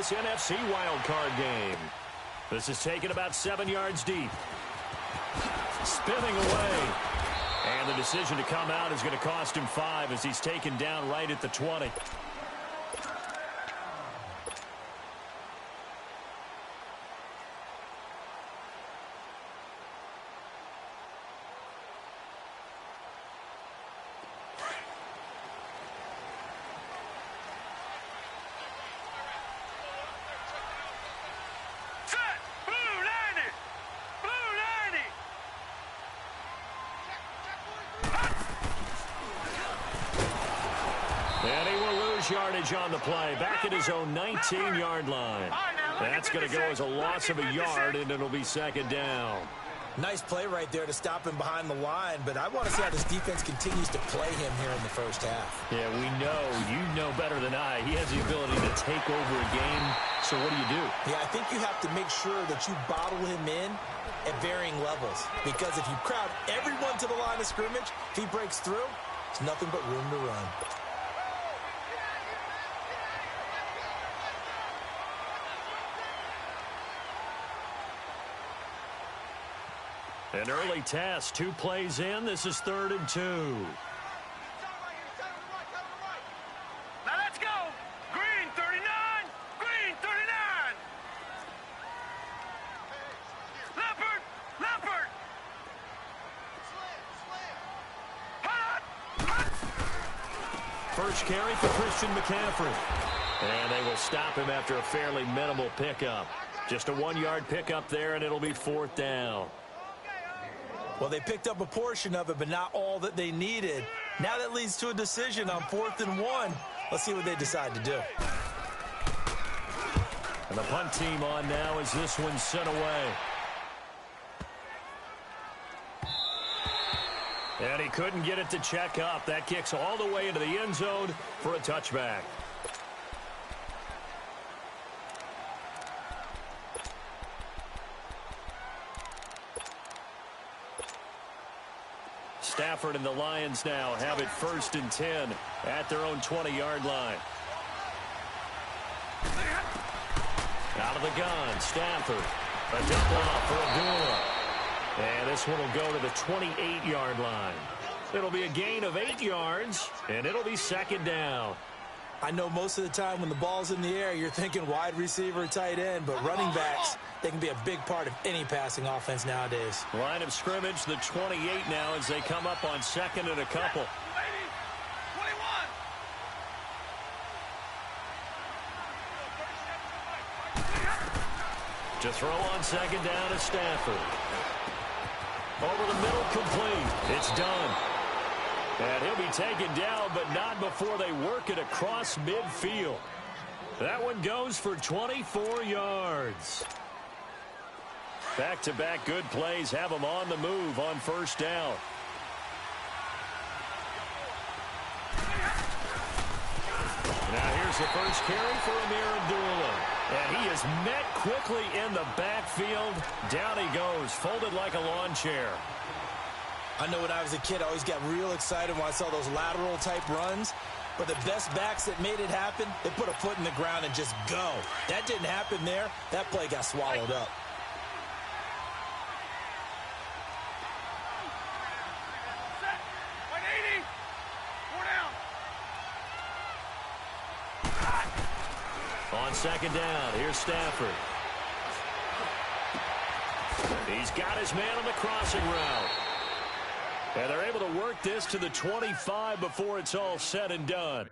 this NFC wildcard game. This is taken about 7 yards deep. Spinning away. And the decision to come out is going to cost him 5 as he's taken down right at the 20. And he will lose yardage on the play, back at his own 19-yard line. That's going to go as a loss of a yard, and it'll be second down. Nice play right there to stop him behind the line, but I want to see how this defense continues to play him here in the first half. Yeah, we know. You know better than I. He has the ability to take over a game, so what do you do? Yeah, I think you have to make sure that you bottle him in at varying levels, because if you crowd everyone to the line of scrimmage, if he breaks through, there's nothing but room to run. An early test, 2 plays in. This is 3rd and 2. Now let's go. Green 39. Green 39. Leopard. Leopard. First carry for Christian McCaffrey. And they will stop him after a fairly minimal pickup. Just a 1-yard pickup there, and it'll be 4th down. Well, they picked up a portion of it, but not all that they needed. Now that leads to a decision on 4th and 1. Let's see what they decide to do. And the punt team on now as this one's sent away. And he couldn't get it to check up. That kicks all the way into the end zone for a touchback. Stafford and the Lions now have it 1st and 10 at their own 20-yard line. Out of the gun, Stafford. A dump off for Abdullah. And this one will go to the 28-yard line. It'll be a gain of 8 yards, and it'll be second down. I know most of the time when the ball's in the air, you're thinking wide receiver, tight end, but running backs, they can be a big part of any passing offense nowadays. Line of scrimmage, the 28 now as they come up on 2nd and a couple. 21. To throw on 2nd down is Stafford. Over the middle, complete. It's done. And he'll be taken down, but not before they work it across midfield. That one goes for 24 yards. Back-to-back good plays have them on the move on 1st down. Now here's the first carry for Amir Abdullah. And he is met quickly in the backfield. Down he goes, folded like a lawn chair. I know when I was a kid, I always got real excited when I saw those lateral-type runs. But the best backs that made it happen, they put a foot in the ground and just go. That didn't happen there. That play got swallowed up. On 2nd down, here's Stafford. He's got his man on the crossing route. And they're able to work this to the 25 before it's all said and done.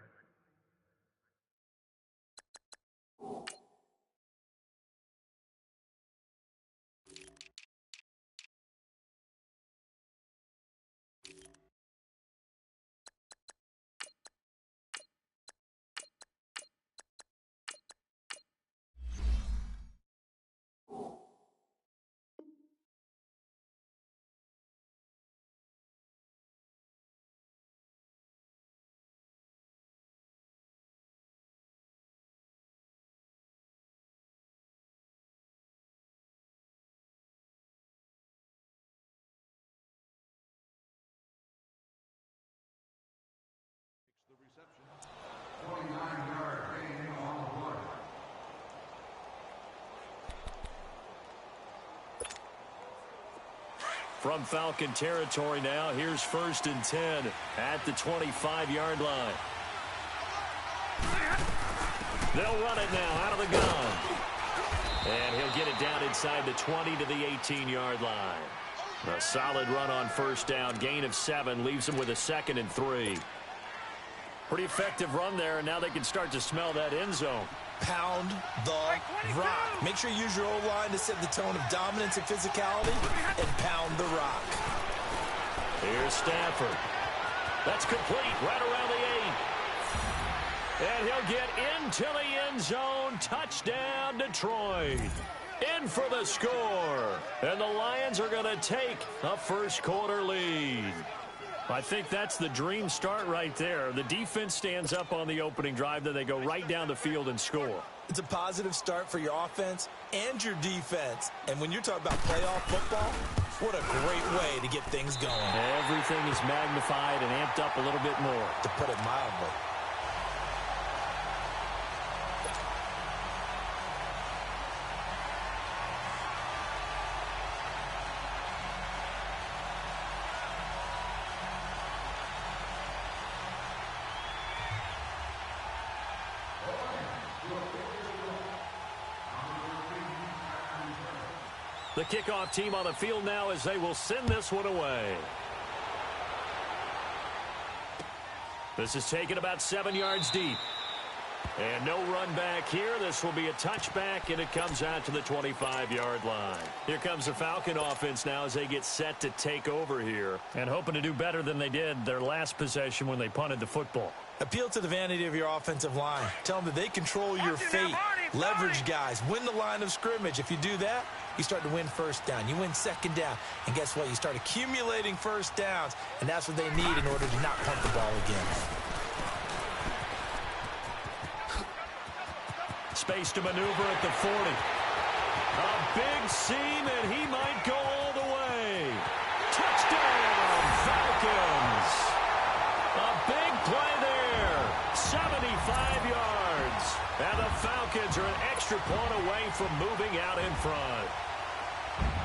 From Falcon territory now, here's 1st and 10 at the 25-yard line. They'll run it now out of the gun. And he'll get it down inside the 20 to the 18-yard line. A solid run on 1st down. Gain of 7 leaves him with a 2nd and 3. Pretty effective run there, and now they can start to smell that end zone. Pound the rock. Make sure you use your O-line to set the tone of dominance and physicality, and pound the rock. Here's Stafford. That's complete right around the 8. And he'll get into the end zone. Touchdown, Detroit. In for the score. And the Lions are going to take a first-quarter lead. I think that's the dream start right there. The defense stands up on the opening drive, then they go right down the field and score. It's a positive start for your offense and your defense. And when you're talking about playoff football, what a great way to get things going. Everything is magnified and amped up a little bit more. To put it mildly. The kickoff team on the field now as they will send this one away. This is taken about 7 yards deep. And no run back here. This will be a touchback, and it comes out to the 25-yard line. Here comes the Falcon offense now as they get set to take over here and hoping to do better than they did their last possession when they punted the football. Appeal to the vanity of your offensive line. Tell them that they control your fate. Leverage guys. Win the line of scrimmage. If you do that, you start to win 1st down. You win 2nd down. And guess what? You start accumulating 1st downs. And that's what they need in order to not punt the ball again. Space to maneuver at the 40. A big seam, and he might go all the way. Touchdown, Falcons. A big play there. 75 yards. And the Falcons are an extra point away from moving out in front.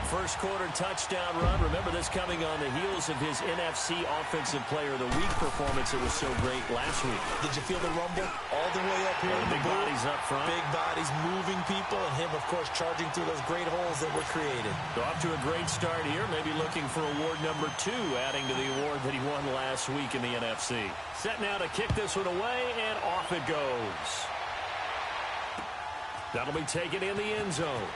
First quarter touchdown run. Remember this coming on the heels of his NFC Offensive Player of the Week performance that was so great last week. Did you feel the rumble all the way up here? Big bodies up front. Big bodies moving people, and him, of course, charging through those great holes that were created. So off to a great start here. Maybe looking for award number 2, adding to the award that he won last week in the NFC. Set now to kick this one away, and off it goes. That'll be taken in the end zone.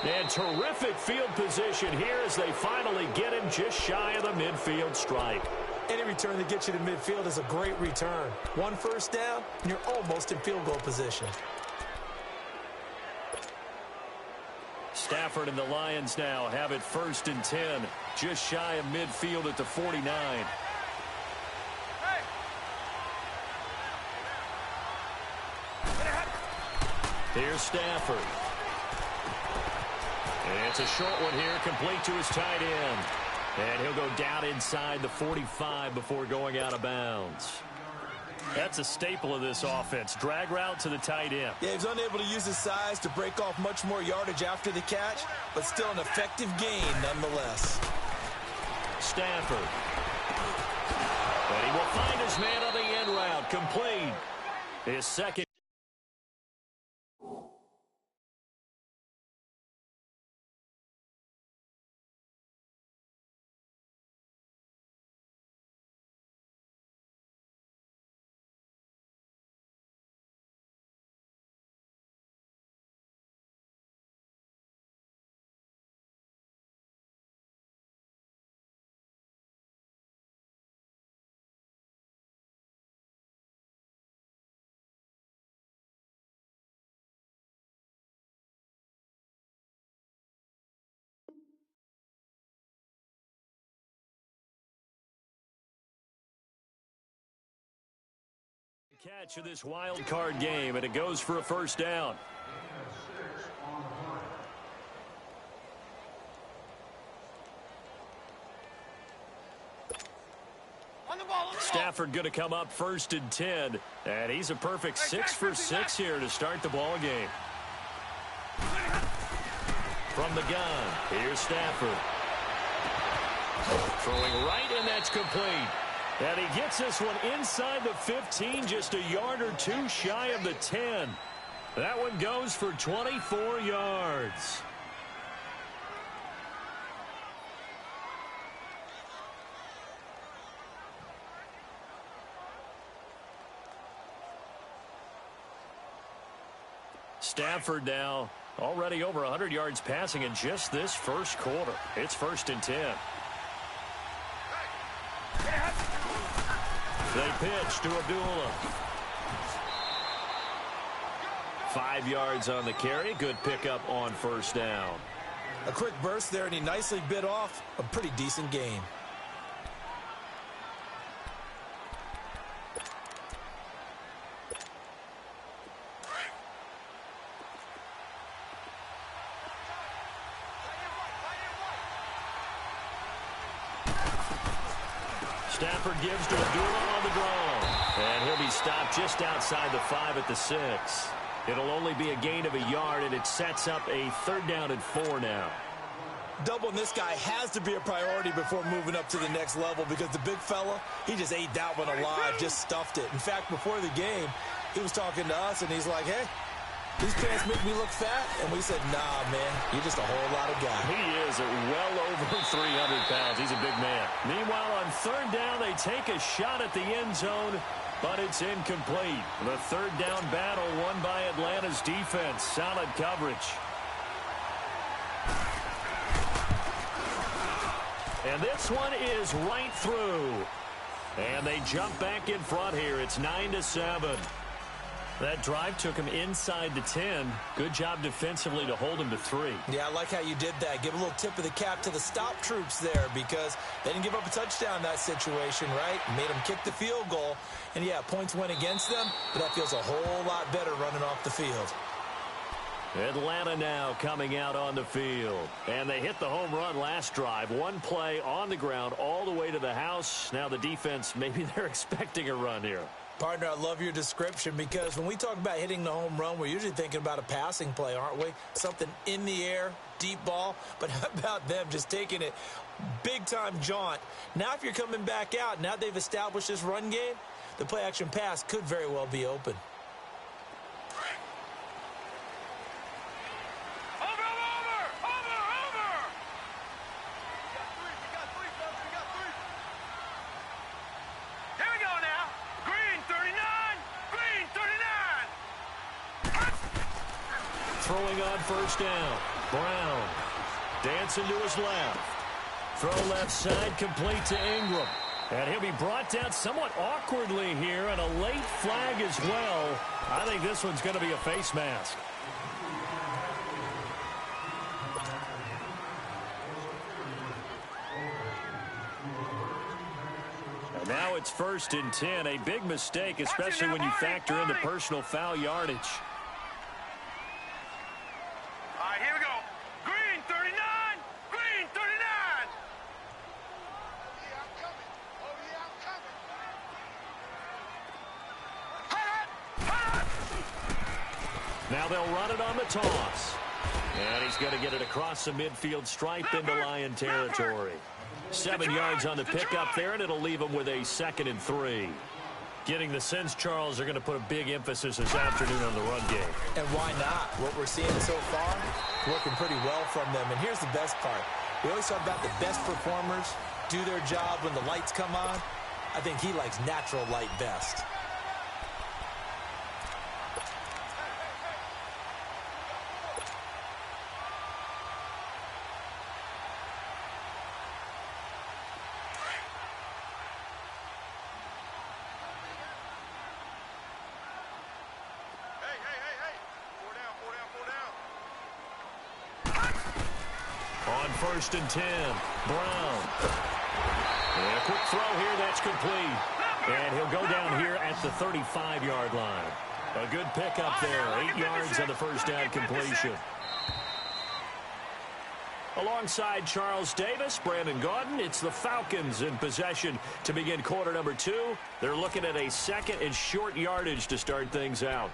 And terrific field position here as they finally get him just shy of the midfield stripe. Any return that gets you to midfield is a great return. 1 first down, and you're almost in field goal position. Stafford and the Lions now have it 1st and 10, just shy of midfield at the 49. Here's Stafford. And it's a short one here, complete to his tight end. And he'll go down inside the 45 before going out of bounds. That's a staple of this offense. Drag route to the tight end. Yeah, he's unable to use his size to break off much more yardage after the catch, but still an effective gain nonetheless. Stafford. And he will find his man on the end route. Complete. His second. Catch of this wild card game, and it goes for a first down. Stafford going to come up 1st and 10, and he's a perfect 6 for 6 here to start the ball game. From the gun, here's Stafford. Throwing right, and that's complete. And he gets this one inside the 15, just a yard or two shy of the 10. That one goes for 24 yards. Stafford now already over 100 yards passing in just this first quarter. It's 1st and 10. They pitch to Abdullah. 5 yards on the carry. Good pickup on 1st down. A quick burst there, and he nicely bit off a pretty decent gain. Stafford gives to Abdullah on the draw. And he'll be stopped just outside the 5 at the 6. It'll only be a gain of a yard, and it sets up a 3rd down and 4 now. Doubling this guy has to be a priority before moving up to the next level, because the big fella, he just ate that one alive, just stuffed it. In fact, before the game, he was talking to us, and he's like, hey, these pants make me look fat. And we said, nah, man, you're just a whole lot of guy. He is at well over 300 pounds. He's a big man. Meanwhile, on 3rd down, they take a shot at the end zone, but it's incomplete. The 3rd down battle won by Atlanta's defense. Solid coverage. And this one is right through. And they jump back in front here. It's 9-7. That drive took him inside the 10. Good job defensively to hold him to 3. Yeah, I like how you did that. Give a little tip of the cap to the stop troops there, because they didn't give up a touchdown in that situation, right? Made them kick the field goal. And, yeah, points went against them, but that feels a whole lot better running off the field. Atlanta now coming out on the field. And they hit the home run last drive. One play on the ground all the way to the house. Now the defense, maybe they're expecting a run here. Partner, I love your description, because when we talk about hitting the home run, we're usually thinking about a passing play, aren't we? Something in the air, deep ball. But how about them just taking it big-time jaunt? Now if you're coming back out, now they've established this run game, the play-action pass could very well be open. Throwing on 1st down. Brown dancing to his left. Throw left side, complete to Ingram. And he'll be brought down somewhat awkwardly here, and a late flag as well. I think this one's going to be a face mask. And now it's 1st and 10. A big mistake, especially when you factor in the personal foul yardage. Now they'll run it on the toss. And he's going to get it across the midfield stripe into Lion territory. 7 yards on the pickup there, and it'll leave him with a 2nd and 3. Getting the sense, Charles, they're going to put a big emphasis this afternoon on the run game. And why not? What we're seeing so far, working pretty well from them. And here's the best part. We always talk about the best performers do their job when the lights come on. I think he likes natural light best. On 1st and 10, Brown. And a quick throw here, that's complete. And he'll go down here at the 35-yard line. A good pickup there, 8 yards on the 1st down completion. Alongside Charles Davis, Brandon Gaudin, it's the Falcons in possession to begin quarter number 2. They're looking at a 2nd and short yardage to start things out.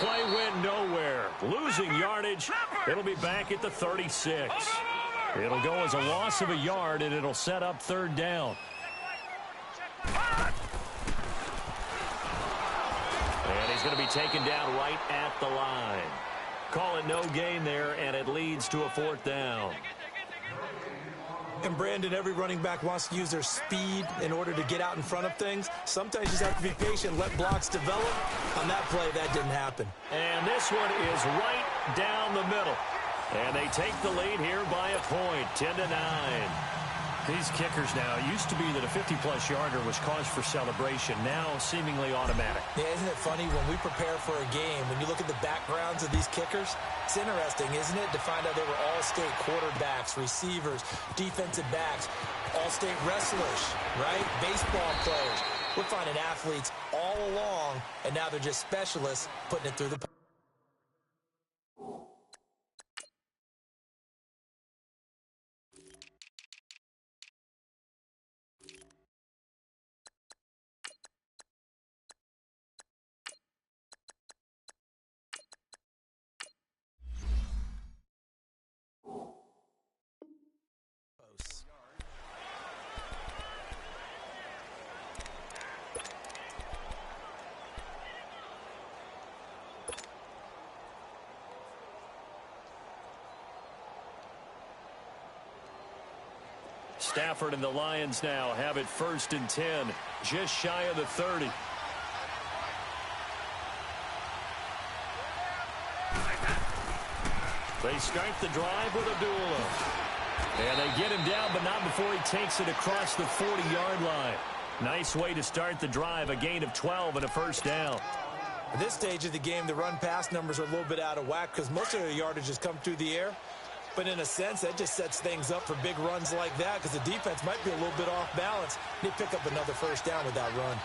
play went nowhere. Losing yardage. It'll be back at the 36. It'll go as a loss of a yard, and it'll set up third down. And he's going to be taken down right at the line. Call it no gain there, and it leads to a fourth down. And, Brandon, every running back wants to use their speed in order to get out in front of things. Sometimes you just have to be patient, let blocks develop. On that play, that didn't happen. And this one is right down the middle. And they take the lead here by a point, 10-9. These kickers now, it used to be that a 50-plus yarder was cause for celebration. Now, seemingly automatic. Yeah, isn't it funny when we prepare for a game, when you look at the backgrounds of these kickers, it's interesting, isn't it, to find out they were all-state quarterbacks, receivers, defensive backs, all-state wrestlers, right? Baseball players. We're finding athletes all along, and now they're just specialists putting it through the... Stafford and the Lions now have it 1st and 10, just shy of the 30. They start the drive with Abdullah. And they get him down, but not before he takes it across the 40-yard line. Nice way to start the drive, a gain of 12 and a first down. At this stage of the game, the run-pass numbers are a little bit out of whack because most of their yardage has come through the air. But in a sense, that just sets things up for big runs like that because the defense might be a little bit off balance. They pick up another first down with that run.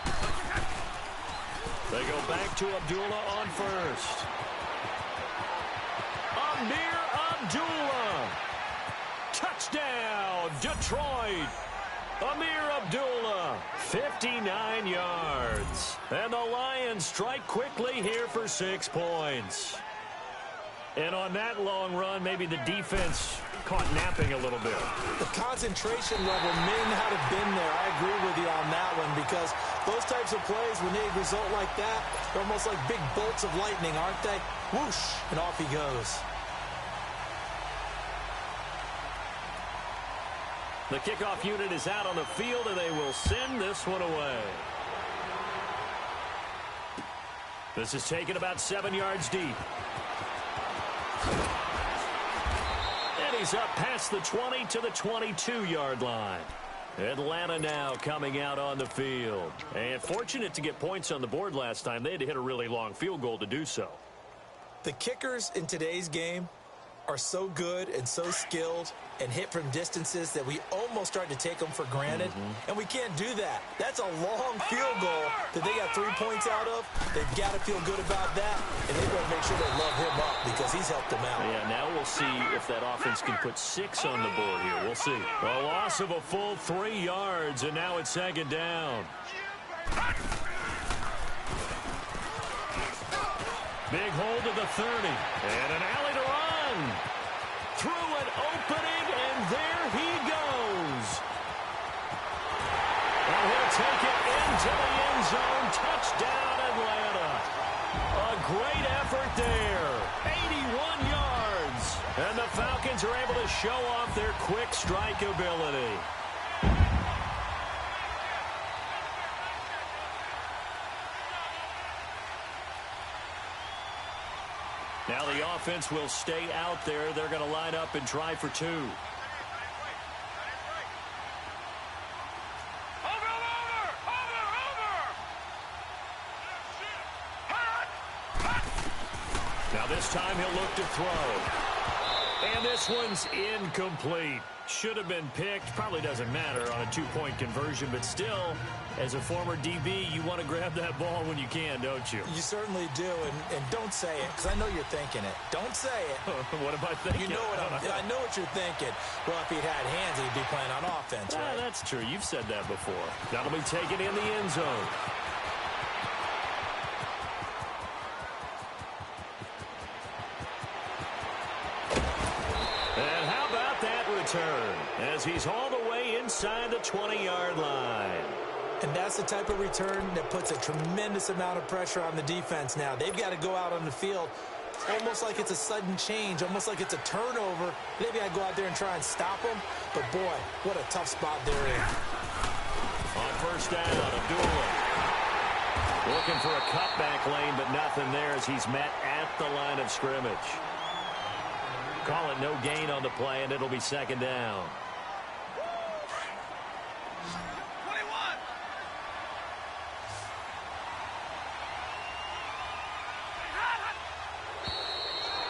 They go back to Abdullah on first. Amir Abdullah. Touchdown, Detroit. Amir Abdullah, 59 yards. And the Lions strike quickly here for 6 points. And on that long run, maybe the defense caught napping a little bit. The concentration level may not have been there. I agree with you on that one because those types of plays, when they result like that, they're almost like big bolts of lightning, aren't they? Whoosh, and off he goes. The kickoff unit is out on the field, and they will send this one away. This is taken about 7 yards deep. And he's up past the 20 to the 22-yard line. Atlanta now coming out on the field. And fortunate to get points on the board last time. They had to hit a really long field goal to do so. The kickers in today's game are so good and so skilled and hit from distances that we almost start to take them for granted. And we can't do that. That's a long field goal that they got 3 points out of. They've got to feel good about that, and they've got to make sure they love him up because he's helped them out. Yeah, now we'll see if that offense can put 6 on the board here. We'll see. A loss of a full 3 yards, and now it's 2nd down. Big hold of the 30, and an alley to run. Through an opening, and there he goes. And he'll take it into the end zone. Touchdown, Atlanta. A great effort there. 81 yards. And the Falcons are able to show off their quick strike ability. Now the offense will stay out there. They're going to line up and try for 2. Now this time he'll look to throw. And this one's incomplete. Should have been picked. Probably doesn't matter on a 2-point conversion, but still, as a former DB, you want to grab that ball when you can, don't you? You certainly do, and don't say it, because I know you're thinking it. Don't say it. What am I thinking? You know I know what you're thinking. Well, if he'd had hands, he'd be playing on offense, right? That's true. You've said that before. That'll be taken in the end zone. return as he's all the way inside the 20-yard line. And that's the type of return that puts a tremendous amount of pressure on the defense now. They've got to go out on the field almost like it's a sudden change, almost like it's a turnover. They've got to go out there and try and stop them. But, boy, what a tough spot they're in. On first down, Abdullah. Looking for a cutback lane, but nothing there as he's met at the line of scrimmage. Call it no gain on the play, and it'll be second down.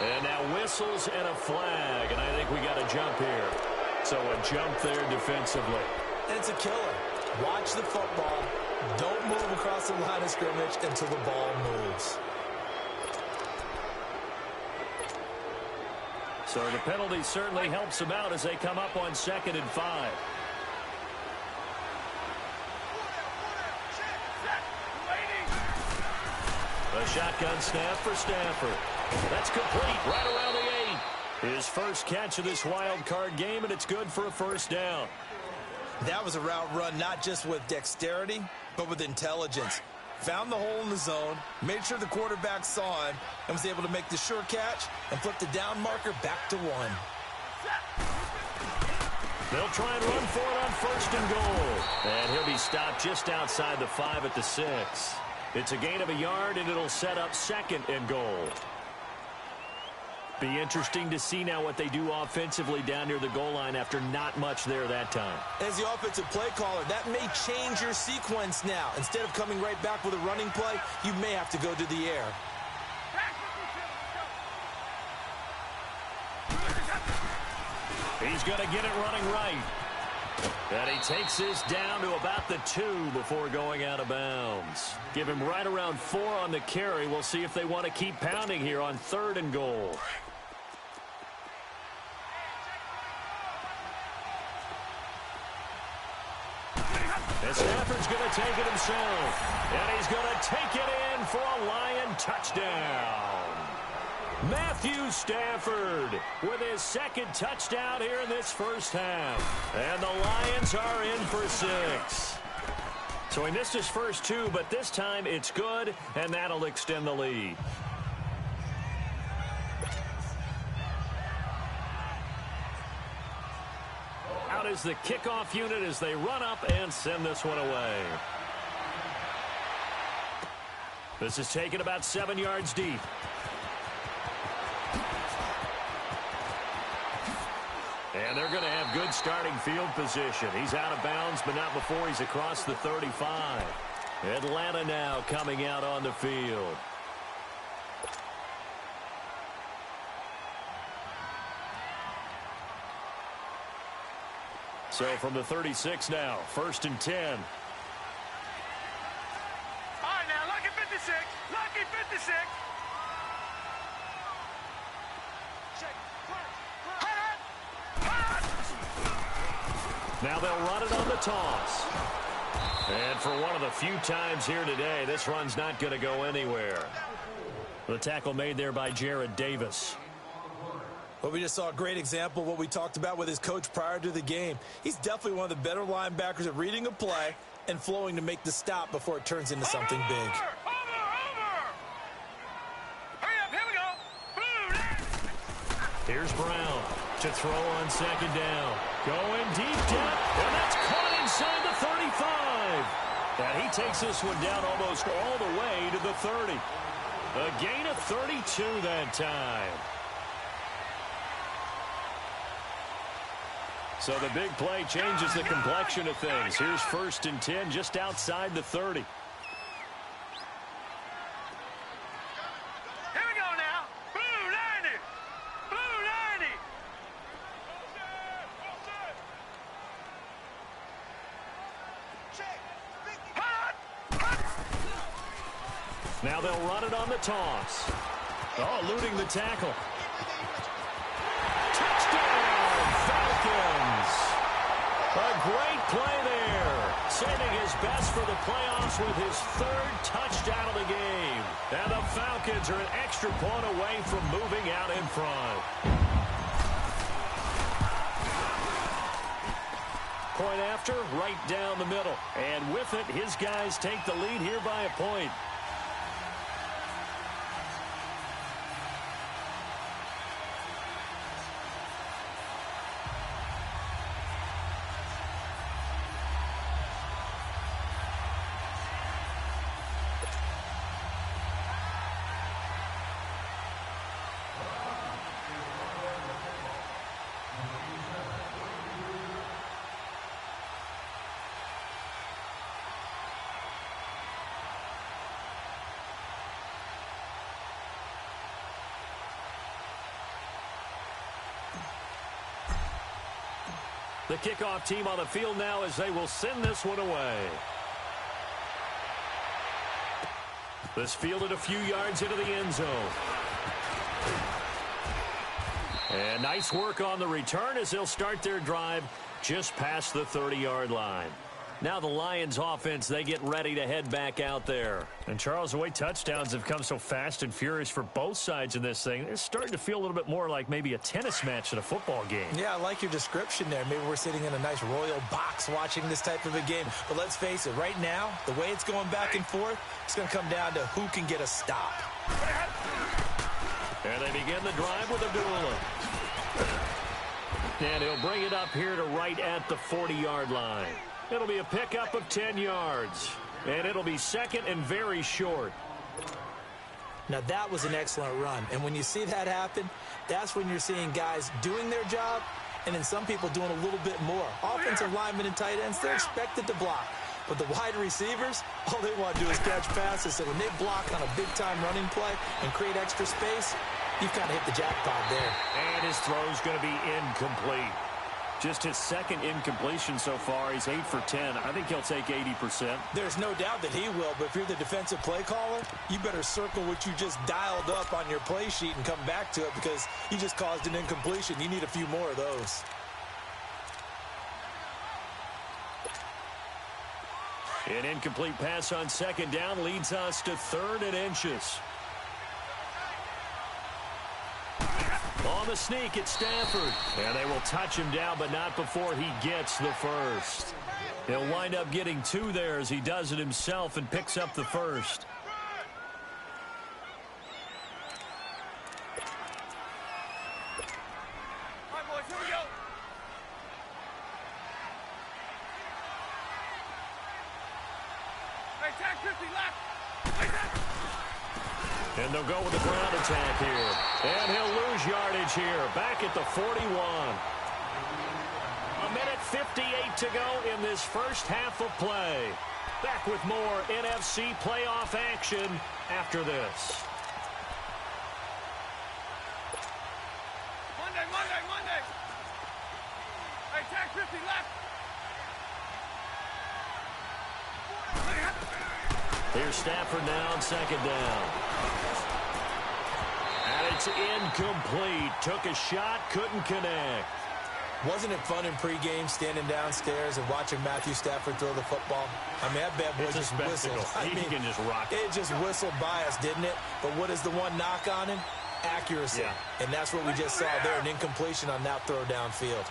And now whistles and a flag, and I think we got a jump here. So a jump there defensively. And it's a killer. Watch the football. Don't move across the line of scrimmage until the ball moves. So the penalty certainly helps them out as they come up on 2nd and 5. A shotgun snap for Stafford. That's complete right around the 8. His first catch of this wild card game, and it's good for a first down. That was a route run not just with dexterity, but with intelligence. Found the hole in the zone, made sure the quarterback saw him, and was able to make the sure catch and flip the down marker back to 1. They'll try and run for it on 1st and goal. And he'll be stopped just outside the 5 at the 6. It's a gain of a yard, and it'll set up 2nd and goal. Be interesting to see now what they do offensively down near the goal line after not much there that time. As the offensive play caller, that may change your sequence now. Instead of coming right back with a running play, you may have to go to the air. He's going to get it running right. And he takes this down to about the 2 before going out of bounds. Give him right around 4 on the carry. We'll see if they want to keep pounding here on 3rd and goal. And Stafford's going to take it himself. And he's going to take it in for a Lion touchdown. Matthew Stafford with his 2nd touchdown here in this first half. And the Lions are in for 6. So he missed his first 2, but this time it's good, and that'll extend the lead. Out is the kickoff unit as they run up and send this one away. This is taken about 7 yards deep. And they're going to have good starting field position. He's out of bounds, but not before he's across the 35. Atlanta now coming out on the field. So from the 36 now, 1st and 10. All right, now, lucky 56. Lucky 56. Now they'll run it on the toss. And for one of the few times here today, this run's not going to go anywhere. The tackle made there by Jared Davis. Well, we just saw a great example of what we talked about with his coach prior to the game. He's definitely one of the better linebackers at reading a play and flowing to make the stop before it turns into something big. Over! Hurry up, here we go. Blue. Here's Brown to throw on 2nd down. Going deep depth, and that's caught inside the 35. And he takes this one down almost all the way to the 30. A gain of 32 that time. So the big play changes the complexion of things. Here's 1st and 10 just outside the 30. Here we go now. Blue 90. Blue 90. Now they'll run it on the toss. Oh, eluding the tackle. Touchdown, Falcons. A great play there. Saving his best for the playoffs with his 3rd touchdown of the game. And the Falcons are an extra point away from moving out in front. point after, right down the middle. And with it, his guys take the lead here by a point. The kickoff team on the field now as they will send this one away. This fielded a few yards into the end zone. And nice work on the return as they'll start their drive just past the 30-yard line. Now the Lions offense, they get ready to head back out there. And Charles, the way touchdowns have come so fast and furious for both sides in this thing, it's starting to feel a little bit more like maybe a tennis match at a football game. Yeah, I like your description there. Maybe we're sitting in a nice royal box watching this type of a game. But let's face it, right now, the way it's going back and forth, it's going to come down to who can get a stop. And they begin the drive with a duel. And he'll bring it up here to right at the 40-yard line. It'll be a pickup of 10 yards. And it'll be second and very short. Now, that was an excellent run. And when you see that happen, that's when you're seeing guys doing their job and then some people doing a little bit more. Offensive linemen and tight ends, they're expected to block. But the wide receivers, all they want to do is catch passes. So when they block on a big-time running play and create extra space, you've kind of hit the jackpot there. And his throw's going to be incomplete. Just his second incompletion so far. He's 8 for 10. I think he'll take 80%. There's no doubt that he will, but if you're the defensive play caller, you better circle what you just dialed up on your play sheet and come back to it because you just caused an incompletion. You need a few more of those. An incomplete pass on second down leads us to 3rd and inches. On the sneak, it's Stafford. And they will touch him down, but not before he gets the first. He'll wind up getting 2 there as he does it himself and picks up the first. All right, boys, here we go. Hey, tag 50 left. And they'll go with the ground attack here. And he'll lose yardage here. Back at the 41. A minute 58 to go in this first half of play. Back with more NFC playoff action after this. Monday. Hey, tag 50 left. Here's Stafford now on second down. And it's incomplete. Took a shot, couldn't connect. Wasn't it fun in pregame standing downstairs and watching Matthew Stafford throw the football? I mean, that bad boy just whistled. He can just rock it. It just whistled by us, didn't it? But what is the one knock on him? Accuracy. Yeah. And that's what we just saw there, an incompletion on that throw downfield.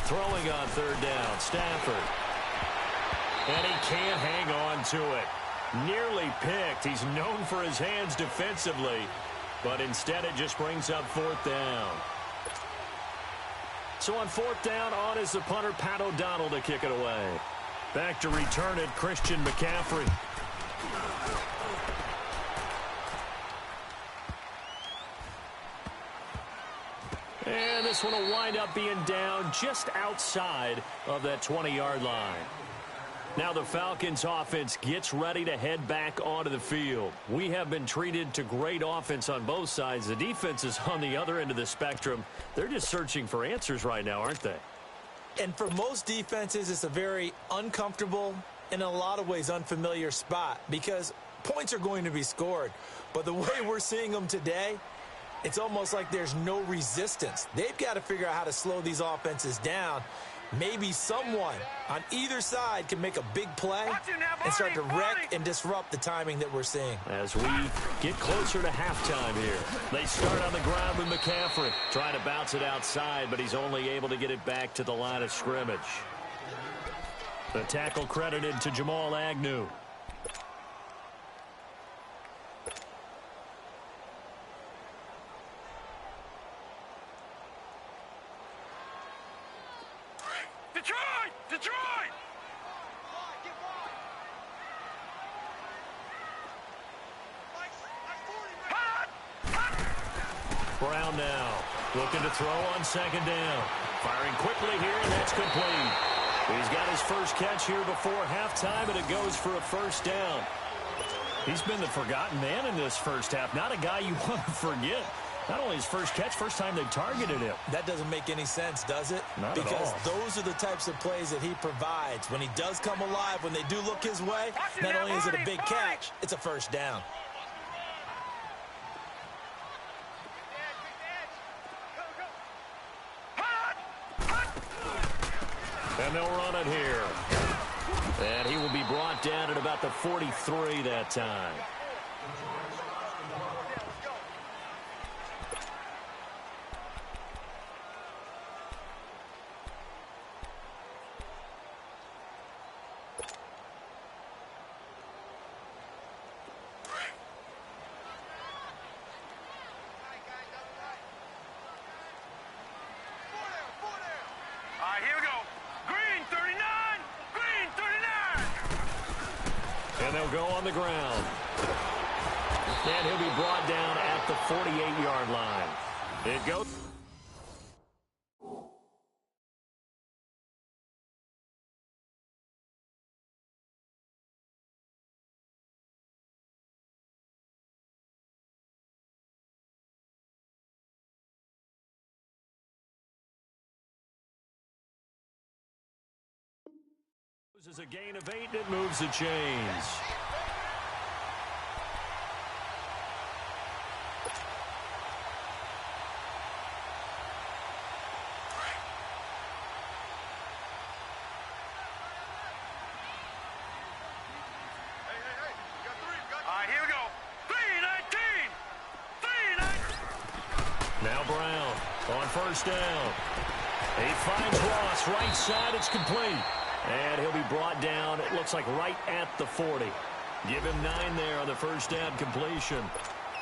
Throwing on third down, Stafford. And he can't hang on to it. Nearly picked. He's known for his hands defensively, but instead it just brings up 4th down. So on 4th down, on is the punter, Pat O'Donnell, to kick it away. Back to return it, Christian McCaffrey. And this one will wind up being down just outside of that 20-yard line. Now the Falcons offense gets ready to head back onto the field. We have been treated to great offense on both sides. The defense is on the other end of the spectrum. They're just searching for answers right now, aren't they? And for most defenses, it's a very uncomfortable and in a lot of ways unfamiliar spot because points are going to be scored. But the way we're seeing them today, it's almost like there's no resistance. They've got to figure out how to slow these offenses down. Maybe someone on either side can make a big play and start to wreck and disrupt the timing that we're seeing. As we get closer to halftime here, they start on the ground with McCaffrey. Trying to bounce it outside, but he's only able to get it back to the line of scrimmage. The tackle credited to Jamal Agnew. Detroit! Detroit! Brown now looking to throw on second down. Firing quickly here, and that's complete. He's got his first catch here before halftime, and it goes for a first down. He's been the forgotten man in this first half. Not a guy you want to forget. Not only his first catch, first time they've targeted him. That doesn't make any sense, does it? Not at all. Because those are the types of plays that he provides. When he does come alive, when they do look his way, not only is it a big catch, it's a first down. And they'll run it here. And he will be brought down at about the 43 that time. Here we go. Green 39. Green 39. And they'll go on the ground. And he'll be brought down at the 48-yard line. It goes. Is a gain of 8, and it moves the chains. Here we go. 319. 319. Now Brown on first down. He finds Ross right side. It's complete. And he'll be brought down, it looks like right at the 40. Give him 9 there on the first down completion.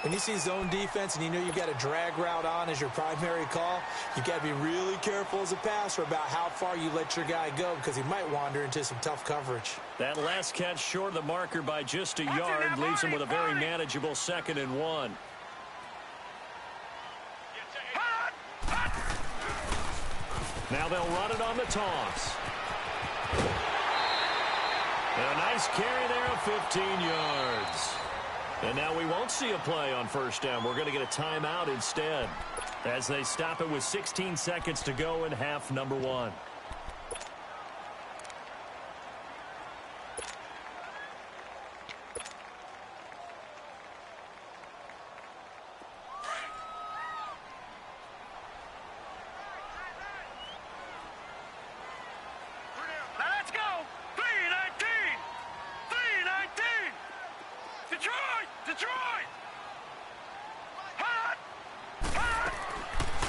When you see zone defense and you know you've got a drag route on as your primary call, you've got to be really careful as a passer about how far you let your guy go because he might wander into some tough coverage. That last catch short of the marker by just a yard leaves him with a very manageable 2nd and 1. Now they'll run it on the toss. And a nice carry there of 15 yards. And now we won't see a play on first down. We're going to get a timeout instead as they stop it with 16 seconds to go in half number 1.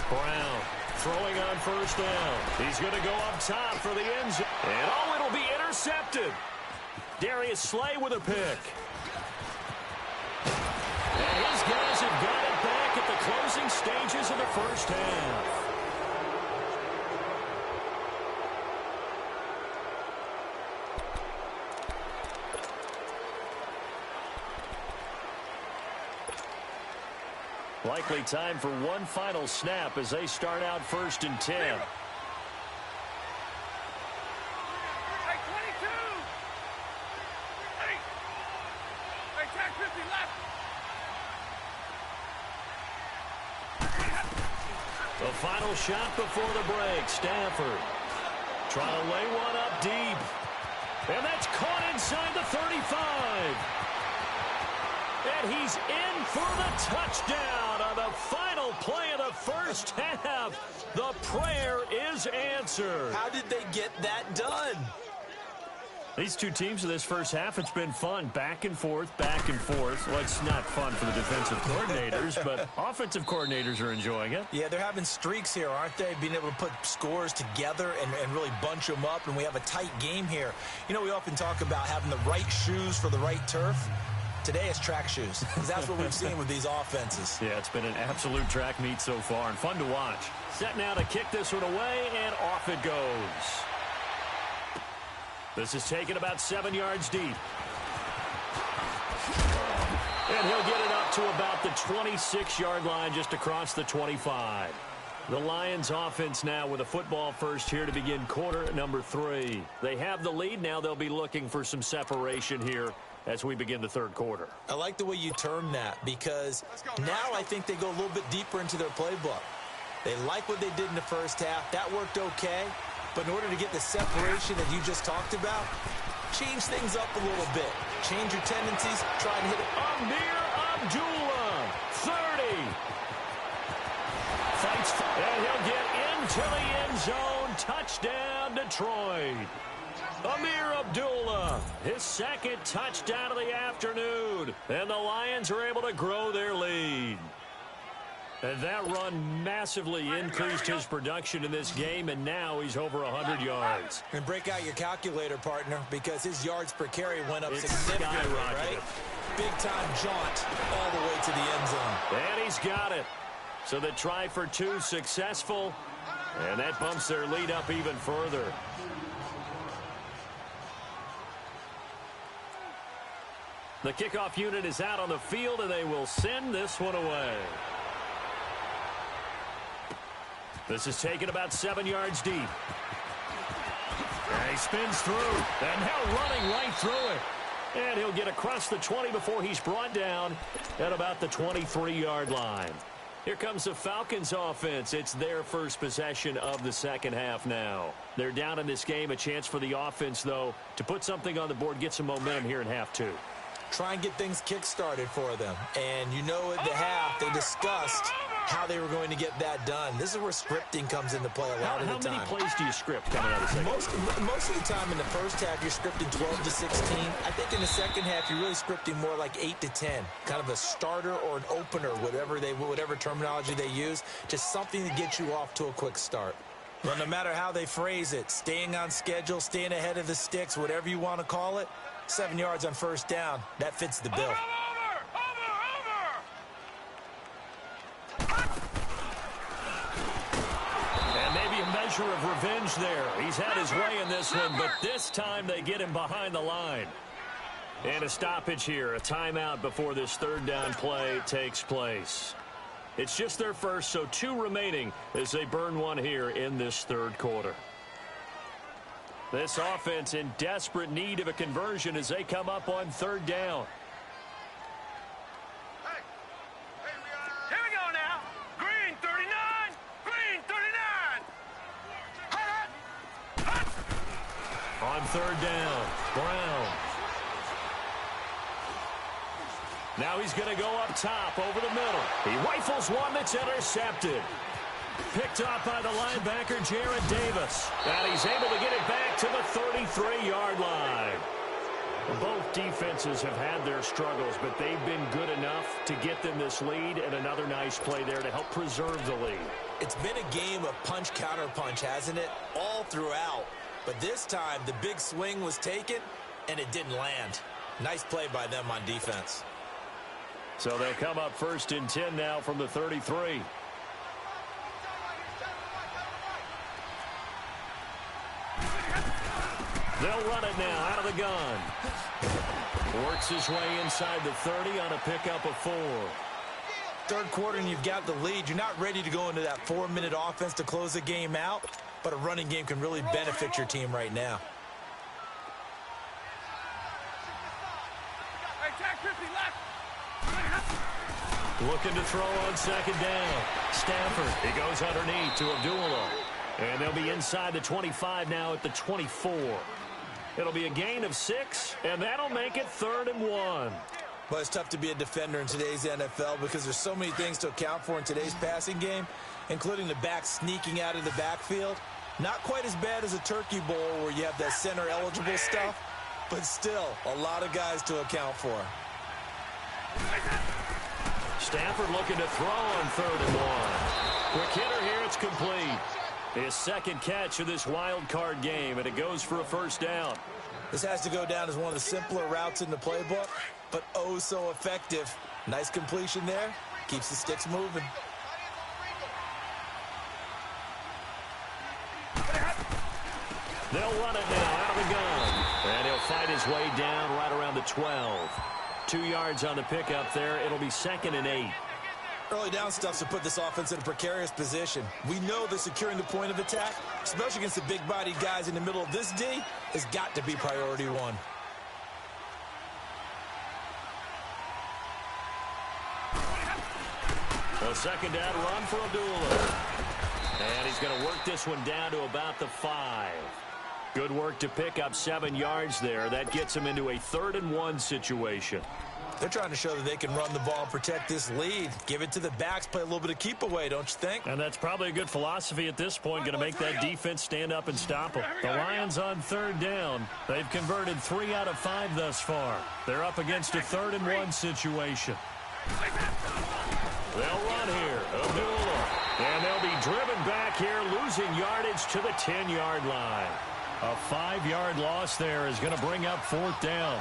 Brown throwing on first down. He's going to go up top for the end zone. And it'll be intercepted. Darius Slay with a pick. And his guys have got it back at the closing stages of the first half. Likely time for one final snap as they start out 1st and 10. Hey, 22. Hey, tag 50 left. The final shot before the break. Stafford trying to lay one up deep. And that's caught inside the 35. And he's in for the touchdown on the final play of the first half. The prayer is answered. How did they get that done? These two teams in this first half, it's been fun. Back and forth, back and forth. Well, it's not fun for the defensive coordinators, but offensive coordinators are enjoying it. Yeah, they're having streaks here, aren't they? Being able to put scores together and really bunch them up, and we have a tight game here. You know, we often talk about having the right shoes for the right turf. Today it's track shoes, because that's what we've seen with these offenses. Yeah, it's been an absolute track meet so far, and fun to watch. Set now to kick this one away, and off it goes. This is taken about 7 yards deep. And he'll get it up to about the 26-yard line, just across the 25. The Lions offense now with a football first here to begin quarter number 3. They have the lead. Now they'll be looking for some separation here as we begin the third quarter. I like the way you term that, because now I think they go a little bit deeper into their playbook. They like what they did in the first half. That worked okay. But in order to get the separation that you just talked about, change things up a little bit. Change your tendencies. Try and hit it. Amir Abdullah, 30. Fights, and he'll get into the end zone. Touchdown, Detroit. Amir Abdullah, his second touchdown of the afternoon. And the Lions are able to grow their lead. And that run massively increased his production in this game, and now he's over 100 yards. And break out your calculator, partner, because his yards per carry went up significantly, right? Big-time jaunt all the way to the end zone. And he's got it. So the try for 2 successful, and that bumps their lead up even further. The kickoff unit is out on the field, and they will send this one away. This is taken about 7 yards deep. And he spins through. And now running right through it. And he'll get across the 20 before he's brought down at about the 23-yard line. Here comes the Falcons offense. It's their first possession of the second half now. They're down in this game. A chance for the offense, though, to put something on the board, get some momentum here in half 2. Try and get things kick-started for them. And you know at the half, they discussed how they were going to get that done. This is where scripting comes into play a lot of the time. How many plays do you script coming out of the second? Most of the time in the first half, you're scripting 12 to 16. I think in the second half, you're really scripting more like 8 to 10. Kind of a starter or an opener, whatever terminology they use. Just something to get you off to a quick start. Well, no matter how they phrase it, staying on schedule, staying ahead of the sticks, whatever you want to call it, 7 yards on first down, that fits the bill. Measure of revenge there. He's had his way in this one, but this time they get him behind the line. And a stoppage here, a timeout before this third down play takes place. It's just their first, so 2 remaining as they burn one here in this third quarter. This offense in desperate need of a conversion as they come up on third down. Here we go now. Green 39. Green 39. On third down, Brown. Now he's going to go up top over the middle. He rifles one that's intercepted. Picked off by the linebacker, Jared Davis. And he's able to get it back to the 33-yard line. Both defenses have had their struggles, but they've been good enough to get them this lead, and another nice play there to help preserve the lead. It's been a game of punch-counter-punch, hasn't it? All throughout. But this time, the big swing was taken, and it didn't land. Nice play by them on defense. So they'll come up first and 10 now from the 33. They'll run it now out of the gun. Works his way inside the 30 on a pickup of 4. Third quarter and you've got the lead. You're not ready to go into that 4-minute offense to close the game out, but a running game can really benefit your team right now. Looking to throw on second down. Stafford, he goes underneath to Abdullah. And they'll be inside the 25 now at the 24. It'll be a gain of 6, and that'll make it 3rd and 1. But it's tough to be a defender in today's NFL because there's so many things to account for in today's passing game, including the back sneaking out of the backfield. Not quite as bad as a turkey bowl where you have that center-eligible stuff, but still a lot of guys to account for. Stafford looking to throw on 3rd and 1. Quick hitter here, it's complete. His second catch of this wild card game, and it goes for a first down. This has to go down as one of the simpler routes in the playbook, but oh so effective. Nice completion there. Keeps the sticks moving. They'll run it now out of the gun. And he'll fight his way down right around the 12. 2 yards on the pickup there. It'll be 2nd and 8. Early down stuff to put this offense in a precarious position. We know that securing the point of attack, especially against the big-bodied guys in the middle of this D, has got to be priority one. A 2nd down run for Abdullah. And he's going to work this one down to about the 5. Good work to pick up 7 yards there. That gets him into a 3rd and 1 situation. They're trying to show that they can run the ball and protect this lead. Give it to the backs, play a little bit of keep away, don't you think? And that's probably a good philosophy at this point, going to make that defense stand up and stop them. The Lions on 3rd down. They've converted 3 out of 5 thus far. They're up against a 3rd and 1 situation. They'll run here. Abdullah. And they'll be driven back here, losing yardage to the 10-yard line. A 5-yard loss there is going to bring up 4th down.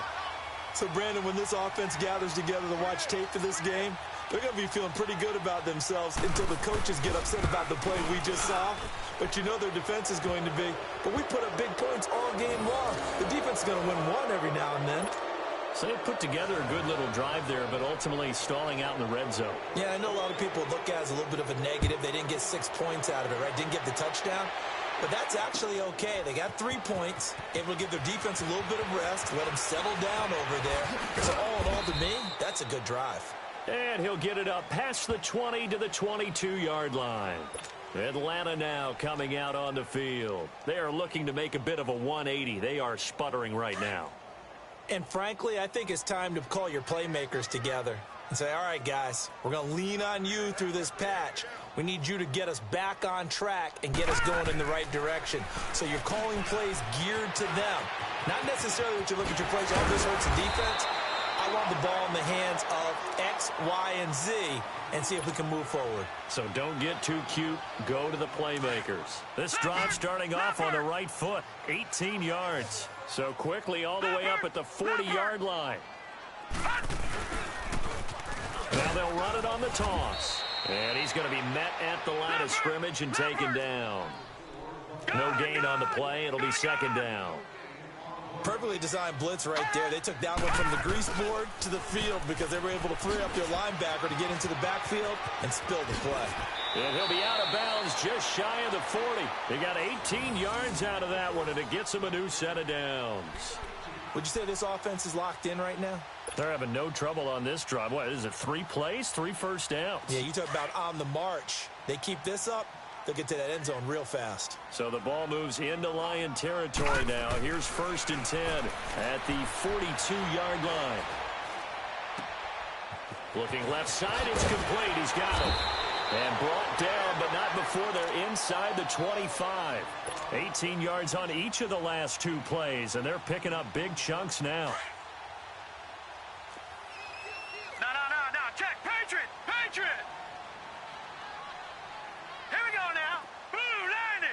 So, Brandon, when this offense gathers together to watch tape for this game, they're going to be feeling pretty good about themselves until the coaches get upset about the play we just saw. But you know their defense is going to be. But we put up big points all game long. The defense is going to win one every now and then. So they put together a good little drive there, but ultimately stalling out in the red zone. Yeah, I know a lot of people look at it as a little bit of a negative. They didn't get 6 points out of it, right? Didn't get the touchdown. But that's actually okay. They got 3 points, able to give their defense a little bit of rest, let them settle down over there. So all in all, to me, that's a good drive. And he'll get it up past the 20 to the 22-yard line. Atlanta now coming out on the field. They are looking to make a bit of a 180. They are sputtering right now. And frankly, I think it's time to call your playmakers together and say, all right, guys, we're going to lean on you through this patch. We need you to get us back on track and get us going in the right direction. So you're calling plays geared to them. Not necessarily that you look at your plays, oh, this hurts the defense. I want the ball in the hands of X, Y, and Z and see if we can move forward. So don't get too cute. Go to the playmakers. This drive starting off on the right foot. 18 yards. So quickly all the way up at the 40-yard line. Now they'll run it on the toss. And he's going to be met at the line of scrimmage and taken down. No gain on the play. It'll be 2nd down. Perfectly designed blitz right there. They took that one from the grease board to the field because they were able to free up their linebacker to get into the backfield and spill the play. And he'll be out of bounds just shy of the 40. He got 18 yards out of that one, and it gets him a new set of downs. Would you say this offense is locked in right now? They're having no trouble on this drive. What is it, 3 plays, 3 first downs? Yeah, you talk about on the march. They keep this up, they'll get to that end zone real fast. So the ball moves into Lion territory now. Here's 1st and 10 at the 42-yard line. Looking left side, it's complete. He's got it. And brought down, but not before they're inside the 25. 18 yards on each of the last 2 plays, and they're picking up big chunks now. No, check, Patriot! Here we go now. Blue 90!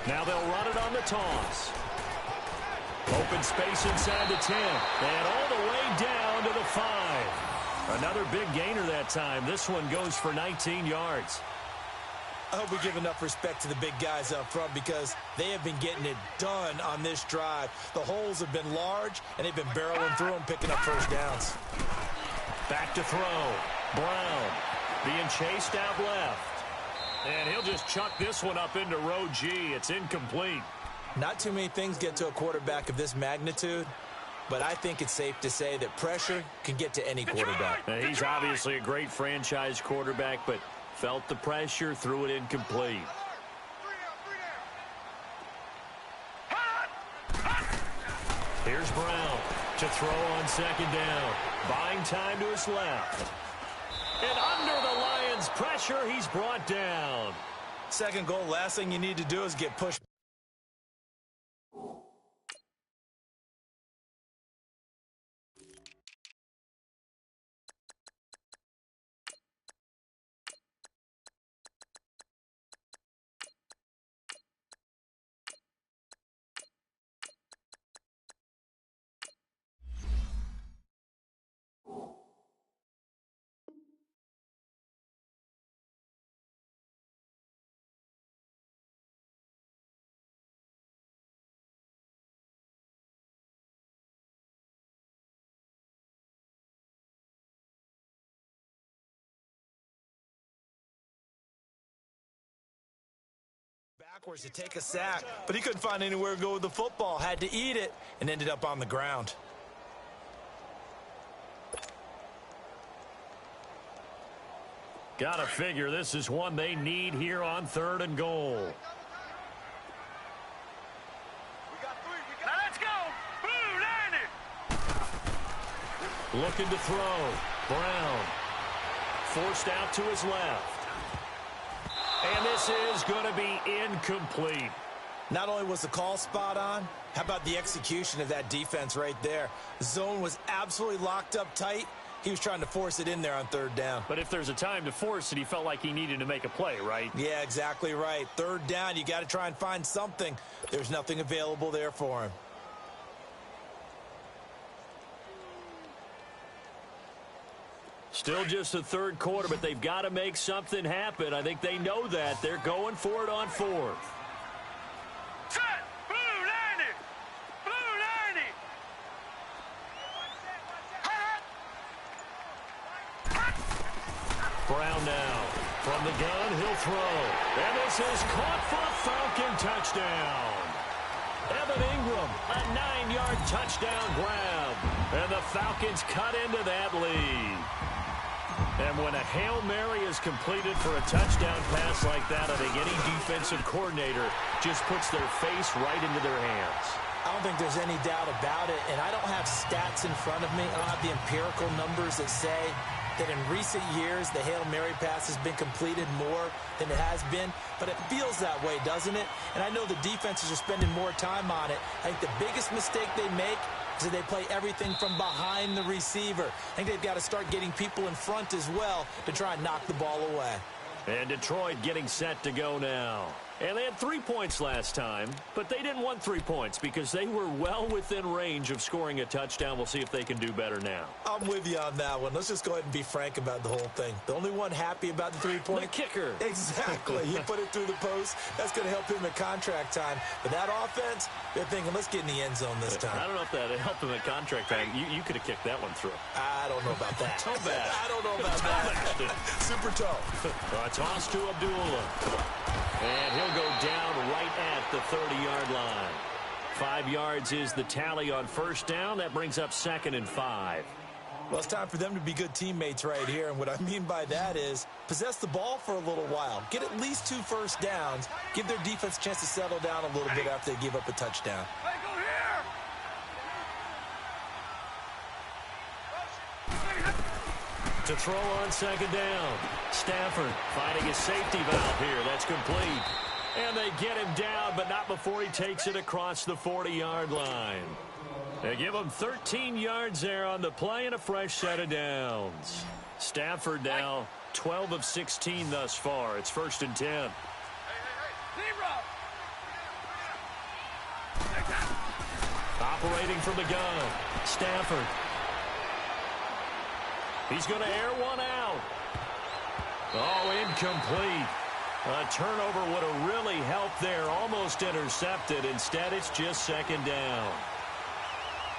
Now they'll run it on the toss. Open space inside the 10. And all the way down to the 5. Another big gainer that time. This one goes for 19 yards. I hope we give enough respect to the big guys up front because they have been getting it done on this drive. The holes have been large, and they've been barreling through them, picking up first downs. Back to throw. Brown being chased out left. And he'll just chuck this one up into row G. It's incomplete. Not too many things get to a quarterback of this magnitude, but I think it's safe to say that pressure can get to any quarterback. Now, he's obviously a great franchise quarterback, but felt the pressure, threw it incomplete. Here's Brown to throw on second down. Buying time to his left. And under the Lions' pressure, he's brought down. Second goal, last thing you need to do is get pushed. Backwards to take a sack, but he couldn't find anywhere to go with the football. Had to eat it and ended up on the ground. Gotta figure this is one they need here on 3rd and goal. Now let's go. Blue 90. Looking to throw. Brown. Forced out to his left. And this is going to be incomplete. Not only was the call spot on, how about the execution of that defense right there? The zone was absolutely locked up tight. He was trying to force it in there on 3rd down. But if there's a time to force it, he felt like he needed to make a play, right? Yeah, exactly right. 3rd down, you got to try and find something. There's nothing available there for him. Still just the 3rd quarter, but they've got to make something happen. I think they know that. They're going for it on 4th. Set. Blue 90. Blue 90. Brown now. From the gun, he'll throw. And this is caught for a Falcon touchdown. Evan Ingram, a 9-yard touchdown grab. And the Falcons cut into that lead. And when a Hail Mary is completed for a touchdown pass like that, I think any defensive coordinator just puts their face right into their hands. I don't think there's any doubt about it, and I don't have stats in front of me. I don't have the empirical numbers that say that in recent years the Hail Mary pass has been completed more than it has been, but it feels that way, doesn't it? And I know the defenses are spending more time on it. I think the biggest mistake they make is that they play everything from behind the receiver. I think they've got to start getting people in front as well to try and knock the ball away. And Detroit getting set to go now. And they had 3 points last time, but they didn't want 3 points because they were well within range of scoring a touchdown. We'll see if they can do better now. I'm with you on that one. Let's just go ahead and be frank about the whole thing. The only one happy about the 3-point. The kicker. Exactly. He put it through the post. That's going to help him at contract time. But that offense, they're thinking, let's get in the end zone this time. I don't know if that helped him at contract time. You could have kicked that one through. I don't know about that. Toe bash. I don't know about that. Super toe. A toss to Abdullah. And he'll go down right at the 30-yard line. 5 yards is the tally on 1st down. That brings up 2nd and 5. Well, it's time for them to be good teammates right here. And what I mean by that is possess the ball for a little while. Get at least 2 first downs. Give their defense a chance to settle down a little bit after they give up a touchdown. Go here. To throw on 2nd down. Stafford finding his safety valve here. That's complete. And they get him down, but not before he takes it across the 40-yard line. They give him 13 yards there on the play and a fresh set of downs. Stafford now 12 of 16 thus far. It's 1st and 10. Operating from the gun. Stafford. He's going to air one out. Oh, incomplete. A turnover would have really helped there. Almost intercepted. Instead, it's just 2nd down.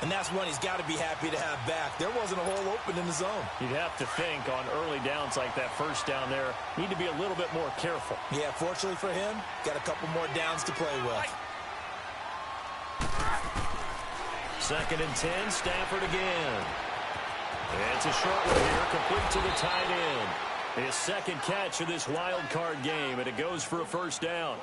And that's one he's got to be happy to have back. There wasn't a hole open in the zone. You'd have to think on early downs like that 1st down there, need to be a little bit more careful. Yeah, fortunately for him, got a couple more downs to play with. 2nd and 10, Stafford again. It's a short one here, complete to the tight end. His 2nd catch of this wild card game, and it goes for a 1st down.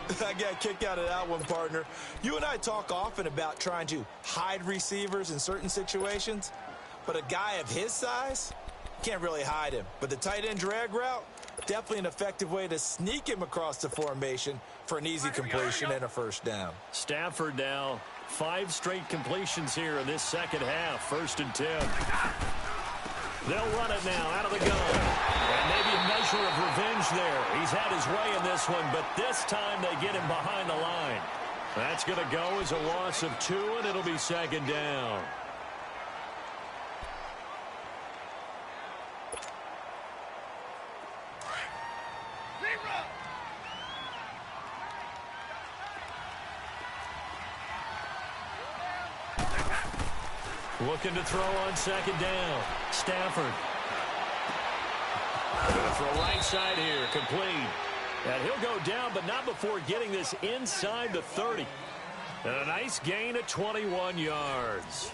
I got a kick out of that one, partner. You and I talk often about trying to hide receivers in certain situations, but a guy of his size can't really hide him. But the tight end drag route, definitely an effective way to sneak him across the formation for an easy completion and a first down. Stafford now 5 straight completions here in this second half. 1st and 10. They'll run it now out of the gun. And maybe a measure of revenge there. He's had his way in this one, but this time they get him behind the line. That's going to go as a loss of 2, and it'll be 2nd down. Looking to throw on 2nd down. Stafford. Going to throw right side here. Complete. And he'll go down, but not before getting this inside the 30. And a nice gain of 21 yards.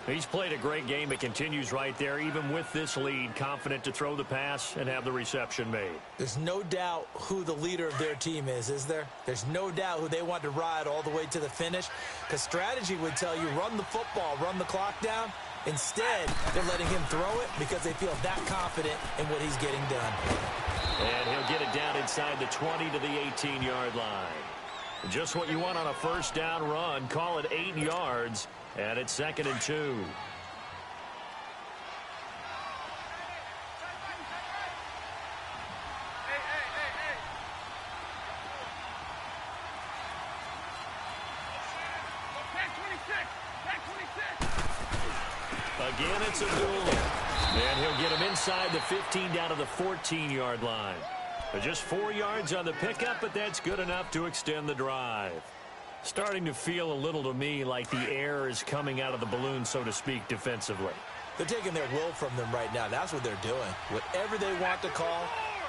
He's played a great game. It continues right there, even with this lead. Confident to throw the pass and have the reception made. There's no doubt who the leader of their team is there? There's no doubt who they want to ride all the way to the finish. Because strategy would tell you, run the football, run the clock down. Instead, they're letting him throw it because they feel that confident in what he's getting done. And he'll get it down inside the 20 to the 18-yard line. Just what you want on a first down run. Call it 8 yards. And it's 2nd and 2. Again, it's a duel. And he'll get him inside the 15 down to the 14-yard line. Just 4 yards on the pickup, but that's good enough to extend the drive. Starting to feel a little to me like the air is coming out of the balloon, so to speak, defensively. They're taking their will from them right now. That's what they're doing. Whatever they want to call,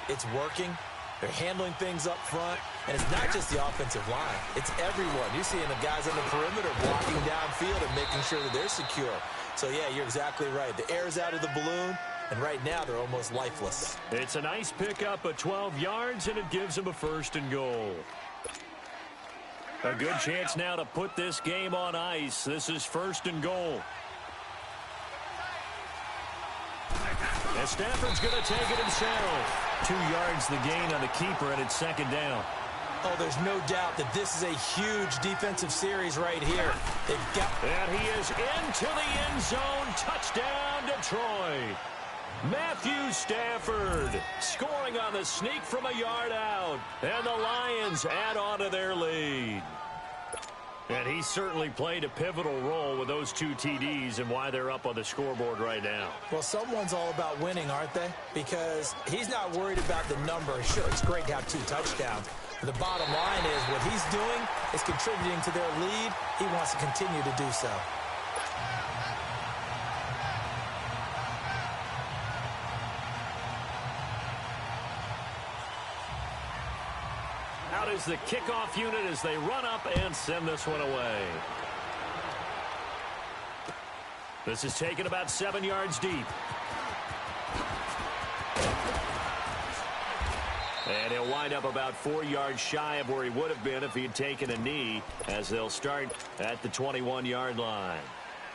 it's working. They're handling things up front. And it's not just the offensive line. It's everyone. You're seeing the guys on the perimeter blocking downfield and making sure that they're secure. So, yeah, you're exactly right. The air's out of the balloon, and right now they're almost lifeless. It's a nice pickup of 12 yards, and it gives them a 1st and goal. A good chance now to put this game on ice. This is 1st and goal. And Stafford's going to take it himself. 2 yards the gain on the keeper, and it's 2nd down. Oh, there's no doubt that this is a huge defensive series right here. They've got... And he is into the end zone. Touchdown, Detroit. Matthew Stafford scoring on the sneak from a yard out. And the Lions add on to their lead. And he certainly played a pivotal role with those 2 TDs and why they're up on the scoreboard right now. Well, someone's all about winning, aren't they? Because he's not worried about the number. Sure, it's great to have 2 touchdowns. But the bottom line is what he's doing is contributing to their lead. He wants to continue to do so. Out is the kickoff unit as they run up and send this one away. This is taken about 7 yards deep. And he'll wind up about 4 yards shy of where he would have been if he had taken a knee, as they'll start at the 21-yard line.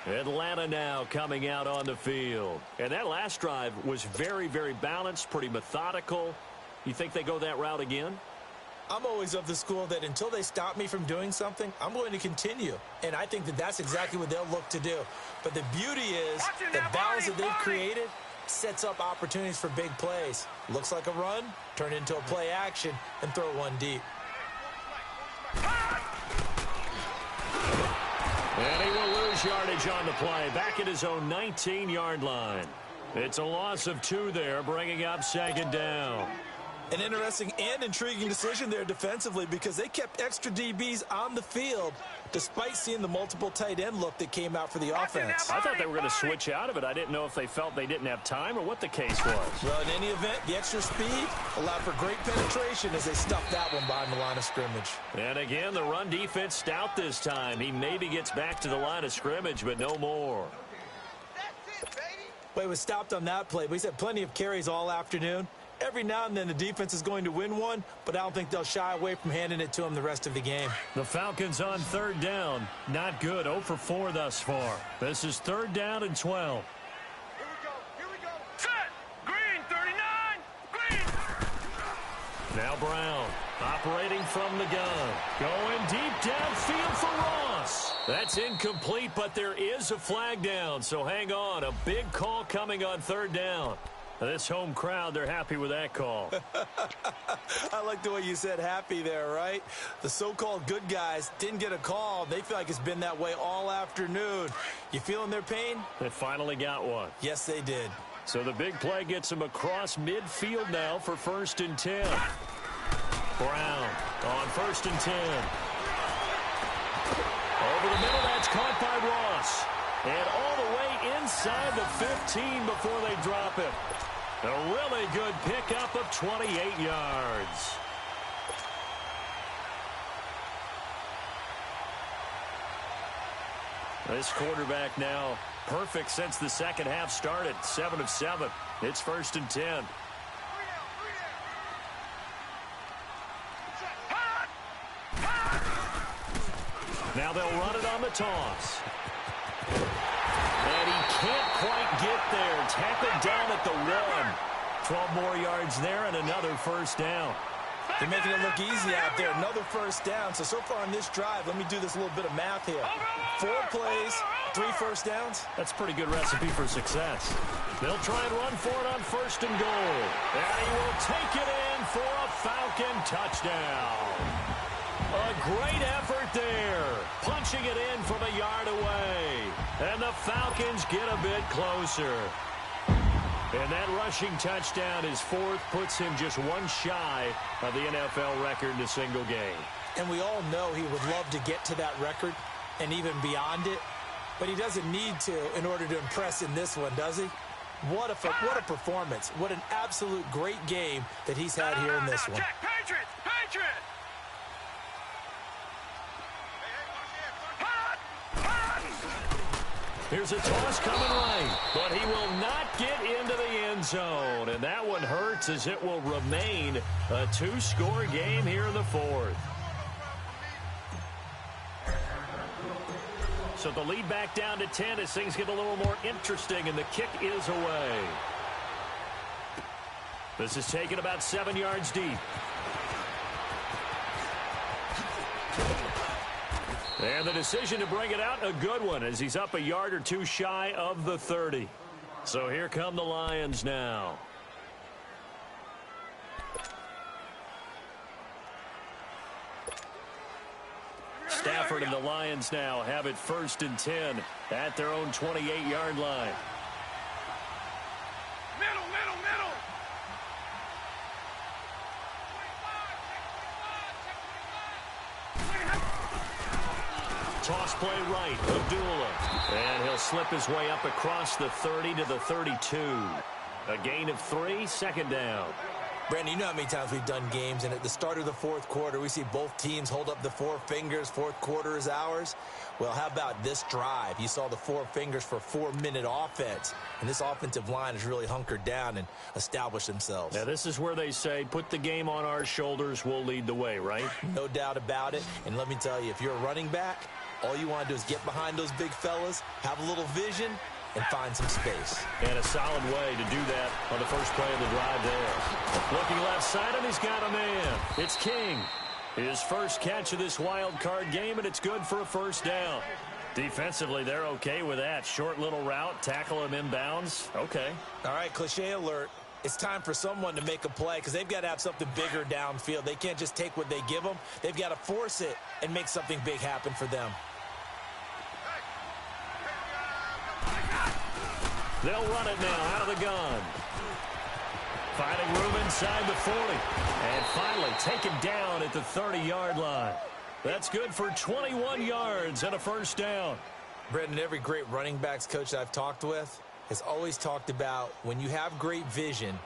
Atlanta now coming out on the field. And that last drive was very, very balanced, pretty methodical. You think they go that route again? I'm always of the school that until they stop me from doing something, I'm going to continue. And I think that that's exactly what they'll look to do. But the beauty is the balance that they've created sets up opportunities for big plays. Looks like a run, turn into a play action, and throw one deep. And he will lose yardage on the play, back at his own 19-yard line. It's a loss of 2 there, bringing up 2nd down. An interesting and intriguing decision there defensively because they kept extra DBs on the field despite seeing the multiple tight end look that came out for the offense. I thought they were going to switch out of it. I didn't know if they felt they didn't have time or what the case was. Well, in any event, the extra speed allowed for great penetration as they stuffed that one behind the line of scrimmage. And again, the run defense stout this time. He maybe gets back to the line of scrimmage, but no more. Well, he was stopped on that play, but he's had plenty of carries all afternoon. Every now and then the defense is going to win one, but I don't think they'll shy away from handing it to him the rest of the game. The Falcons on third down. Not good. 0 for 4 thus far. This is 3rd down and 12. Here we go. Set. Green, 39. Green. Now Brown operating from the gun. Going deep downfield for Ross. That's incomplete, but there is a flag down, so hang on. A big call coming on 3rd down. This home crowd, they're happy with that call. I like the way you said happy there, right? The so-called good guys didn't get a call. They feel like it's been that way all afternoon. You feeling their pain? They finally got one. Yes, they did. So the big play gets them across midfield now for 1st and 10. Brown on 1st and 10. Over the middle, that's caught by Ross. And all the way inside the 15 before they drop it. A really good pickup of 28 yards. This quarterback now perfect since the second half started. 7 of 7. It's 1st and 10. Now they'll run it on the toss. And he can't quite get there. Tackled down at the 1. 12 more yards there and another 1st down. They're making it look easy out there. Another 1st down. So far on this drive, let me do this little bit of math here. 4 plays, 3 1st downs. That's a pretty good recipe for success. They'll try and run for it on 1st and goal. And he will take it in for a Falcon touchdown. A great effort there. Punching it in from a yard away. And the Falcons get a bit closer. And that rushing touchdown, his 4th, puts him just 1 shy of the NFL record in a single game. And we all know he would love to get to that record and even beyond it. But he doesn't need to in order to impress in this one, does he? What a performance. What an absolute great game that he's had here in this one. Jack, Patriots! Patriots! Here's a toss coming right, but he will not get into the end zone. And that one hurts as it will remain a 2-score game here in the 4th. So the lead back down to 10 as things get a little more interesting, and the kick is away. This is taken about 7 yards deep. And the decision to bring it out, a good one, as he's up a yard or 2 shy of the 30. So here come the Lions now. Stafford and the Lions now have it 1st and 10 at their own 28-yard line. Middle, middle, middle! Toss play right, Abdullah. And he'll slip his way up across the 30 to the 32. A gain of 3, 2nd down. Brandon, you know how many times we've done games, and at the start of the 4th quarter, we see both teams hold up the 4 fingers, 4th quarter is ours. Well, how about this drive? You saw the 4 fingers for 4-minute offense, and this offensive line has really hunkered down and established themselves. Now, this is where they say, put the game on our shoulders, we'll lead the way, right? No doubt about it, and let me tell you, if you're a running back, all you want to do is get behind those big fellas, have a little vision, and find some space. And a solid way to do that on the first play of the drive there. Looking left side, and he's got a man. It's King. His first catch of this wild card game, and it's good for a 1st down. Defensively, they're okay with that. Short little route, tackle him inbounds. Okay. All right, cliche alert. It's time for someone to make a play because they've got to have something bigger downfield. They can't just take what they give them. They've got to force it and make something big happen for them. They'll run it now out of the gun. Finding room inside the 40. And finally taken down at the 30-yard line. That's good for 21 yards and a 1st down. Brendan, every great running backs coach that I've talked with has always talked about when you have great vision,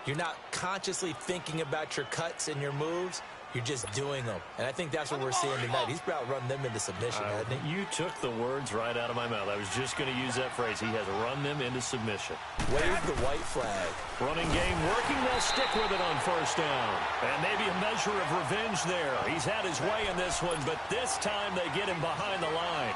you're not consciously thinking about your cuts and your moves. you're just doing them. And I think that's what we're seeing tonight. He's outrun them into submission, hasn't he? You took the words right out of my mouth. I was just going to use that phrase. He has run them into submission. Wave the white flag. Running game working. They'll stick with it on first down. And maybe a measure of revenge there. He's had his way in this one, but this time they get him behind the line.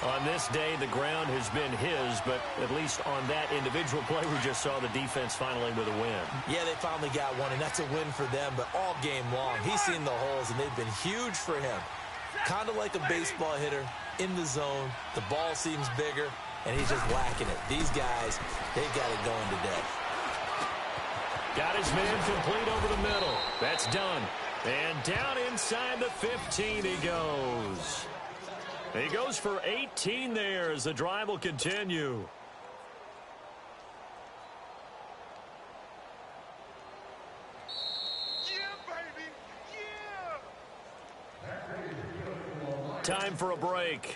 On this day, the ground has been his, but at least on that individual play, we just saw the defense finally with a win. Yeah, they finally got one, and that's a win for them, but all game long, he's seen the holes, and they've been huge for him. Kind of like a baseball hitter in the zone. The ball seems bigger, and he's just whacking it. These guys, they've got it going to death. Got his man complete over the middle. That's done. And down inside the 15 he goes. He goes for 18 there as the drive will continue. Yeah, baby. Yeah. Time for a break.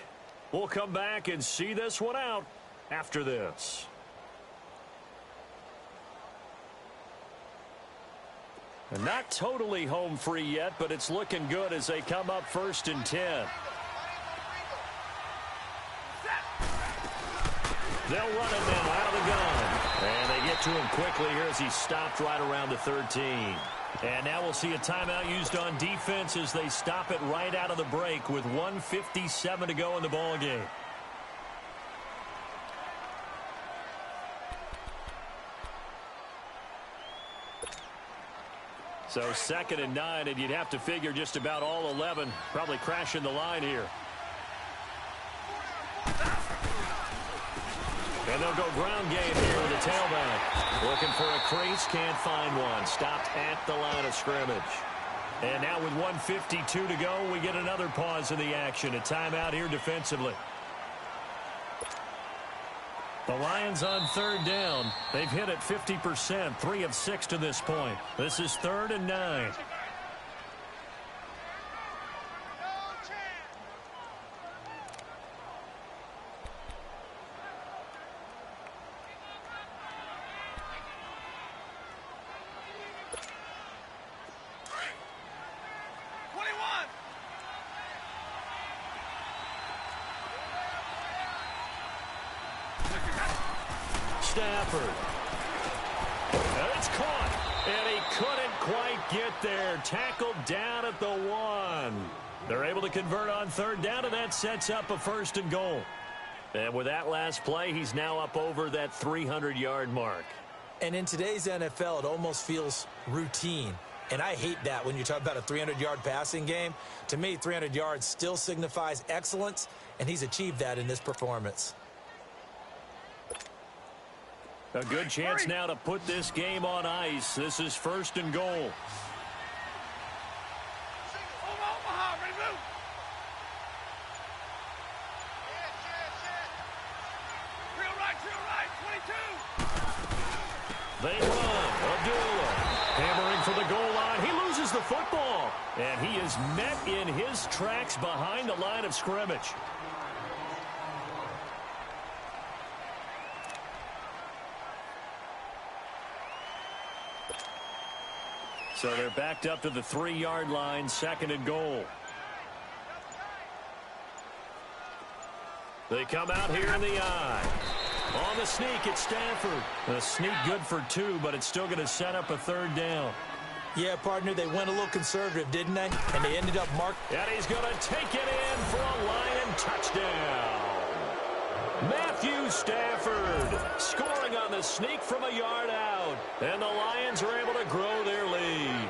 We'll come back and see this one out after this. And not totally home free yet, but it's looking good as they come up 1st and 10. They'll run it now out of the gun. And they get to him quickly here as he stopped right around the 13. And now we'll see a timeout used on defense as they stop it right out of the break with 1:57 to go in the ballgame. So 2nd and 9, and you'd have to figure just about all 11 probably crashing the line here. And they'll go ground game here with a tailback. Looking for a crease, can't find one. Stopped at the line of scrimmage. And now with 1:52 to go, we get another pause in the action. A timeout here defensively. The Lions on 3rd down. They've hit it 50%, 3 of 6 to this point. This is 3rd and 9. Stafford. And it's caught. And he couldn't quite get there. Tackled down at the 1. They're able to convert on 3rd down, and that sets up a 1st and goal. And with that last play, he's now up over that 300-yard mark. And in today's NFL, it almost feels routine. And I hate that when you talk about a 300-yard passing game. To me, 300 yards still signifies excellence, and he's achieved that in this performance. A good chance now to put this game on ice. This is 1st and goal. They run. Abdullah hammering for the goal line. He loses the football. And he is met in his tracks behind the line of scrimmage. So they're backed up to the 3-yard line, 2nd and goal. They come out here in the eye. On the sneak, it's Stafford. The sneak good for 2, but it's still going to set up a 3rd down. Yeah, partner, they went a little conservative, didn't they? And they ended up And he's going to take it in for a Lion touchdown. Matthew Stafford scoring on the sneak from a yard out. And the Lions are able to grow their lead.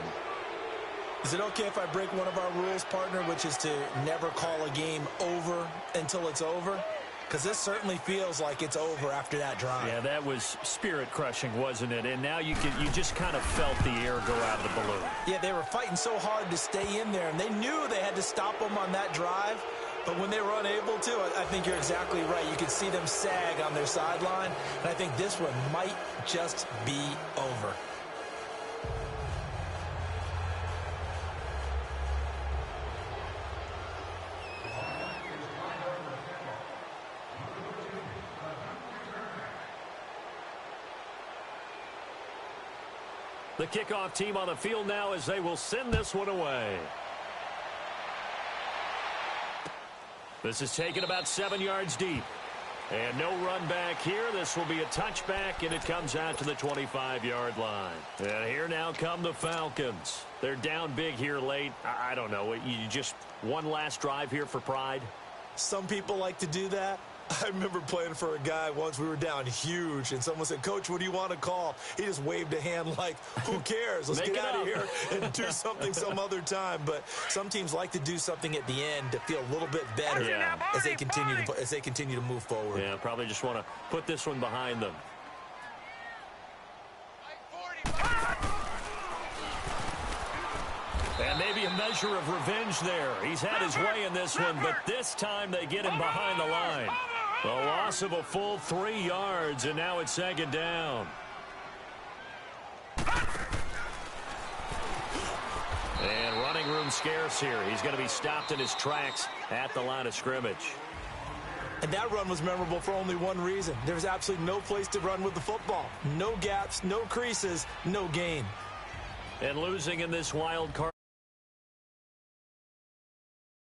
Is it okay if I break one of our rules, partner, which is to never call a game over until it's over? Because this certainly feels like it's over after that drive. Yeah, that was spirit-crushing, wasn't it? And now you just kind of felt the air go out of the balloon. Yeah, they were fighting so hard to stay in there, and they knew they had to stop them on that drive. But when they were unable to, I think you're exactly right. You could see them sag on their sideline, and I think this one might just be over. The kickoff team on the field now as they will send this one away. This is taken about 7 yards deep. And no run back here. This will be a touchback, and it comes out to the 25-yard line. And here now come the Falcons. They're down big here late. I don't know. You just one last drive here for pride? Some people like to do that. I remember playing for a guy once. We were down huge, and someone said, "Coach, what do you want to call?" He just waved a hand like, who cares? Let's get out of here and do something some other time. But some teams like to do something at the end to feel a little bit better as they continue to move forward. Yeah, probably just want to put this one behind them. And maybe a measure of revenge there. He's had his way in this one, but this time they get him behind the line. The loss of a full 3 yards, and now it's second down. And running room scarce here. He's going to be stopped in his tracks at the line of scrimmage. And that run was memorable for only one reason. There was absolutely no place to run with the football. No gaps, no creases, no gain. And losing in this wild card.